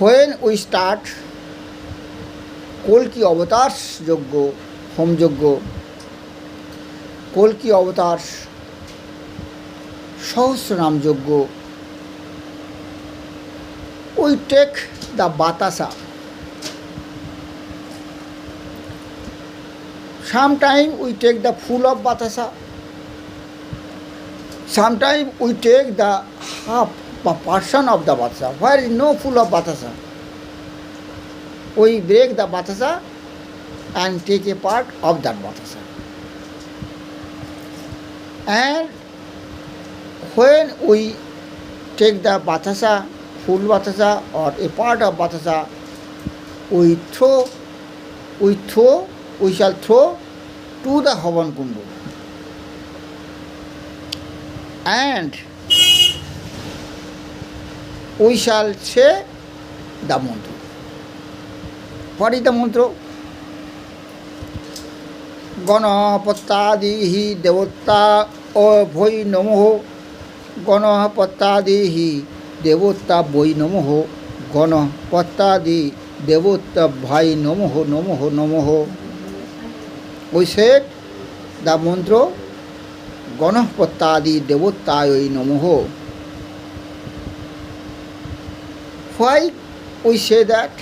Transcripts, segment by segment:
When we start কল্কি অবতার যজ্ঞ, হোমযজ্ঞ, কল্কি অবতার সহস্রনাম যজ্ঞ, we take the batasa. Sometimes we take the full of batasa. Sometimes we take the half portion of the batasa. Where is no full of batasa, we break the batasa and take a part of that batasa. And when we take the batasa, full batasa or a part of batasa, we shall throw to the Havan Kundu. And we shall say the mantra. What is the mantra? Ganapatadihi devata bhoi namoho. Ganapatadihi devata bhoi namoho. Ganapatadi devata bhai namoho namoho namoho. We said the mantra Ganapatadi devotayoi namoho. Why we say that?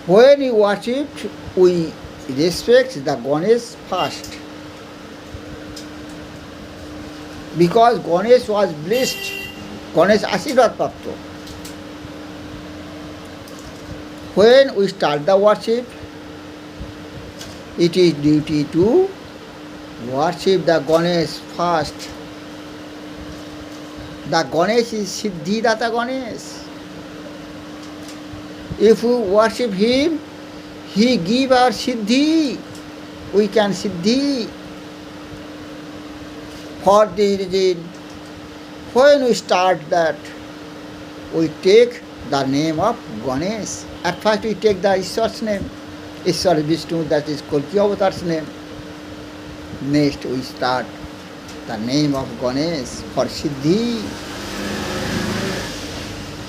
When we worship, we respect the Ganesh first. Because Ganesh was blessed, Ganesh Ashirvad Prapto. When we start the worship, it is duty to worship the Ganesh first. The Ganesh is Siddhidata Ganesh. If we worship him, he give our Siddhi. We can Siddhi. For this reason, when we start that, we take the name of Ganesh. At first we take the Ishwar's name, Ishwar Vishnu, that is Kalki Avatar's name. Next we start the name of Ganesh for Siddhi.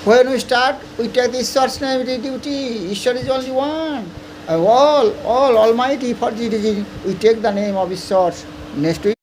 When we start, we take the Ishwar's name, it is duty. Ishwar is only one. All Almighty, for this reason, we take the name of Ishwar. Next we